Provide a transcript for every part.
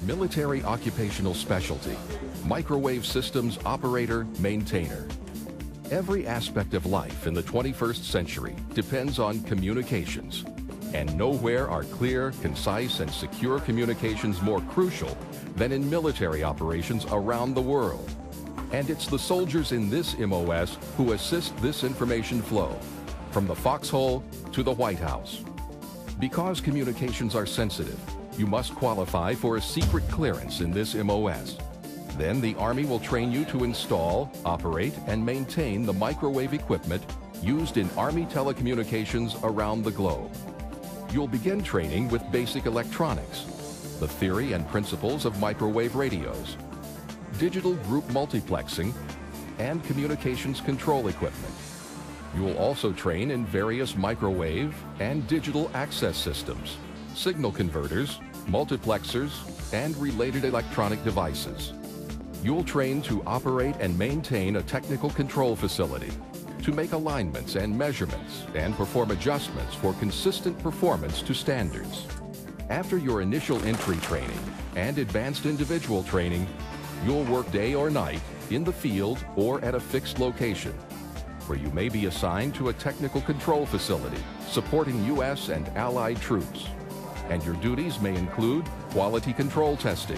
Military Occupational Specialty, Microwave Systems Operator Maintainer. Every aspect of life in the 21st century depends on communications, and nowhere are clear, concise, and secure communications more crucial than in military operations around the world. And it's the soldiers in this MOS who assist this information flow, from the foxhole to the White House. Because communications are sensitive, you must qualify for a secret clearance in this MOS. Then the Army will train you to install, operate, and maintain the microwave equipment used in Army telecommunications around the globe. You'll begin training with basic electronics, the theory and principles of microwave radios, digital group multiplexing, and communications control equipment. You will also train in various microwave and digital access systems, signal converters, multiplexers, and related electronic devices. You'll train to operate and maintain a technical control facility, to make alignments and measurements and perform adjustments for consistent performance to standards. After your initial entry training and advanced individual training, you'll work day or night in the field or at a fixed location, where you may be assigned to a technical control facility supporting U.S. and Allied troops. And your duties may include quality control testing,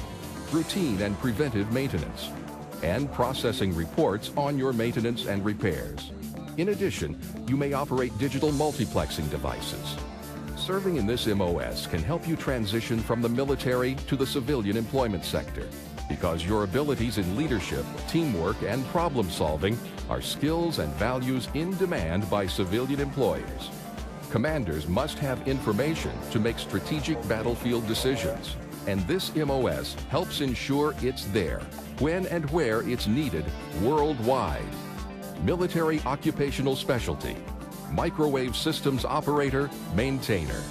routine and preventive maintenance, and processing reports on your maintenance and repairs. In addition, you may operate digital multiplexing devices. Serving in this MOS can help you transition from the military to the civilian employment sector, because your abilities in leadership, teamwork, and problem solving are skills and values in demand by civilian employers. Commanders must have information to make strategic battlefield decisions, and this MOS helps ensure it's there, when and where it's needed worldwide. Military Occupational Specialty, Microwave Systems Operator Maintainer.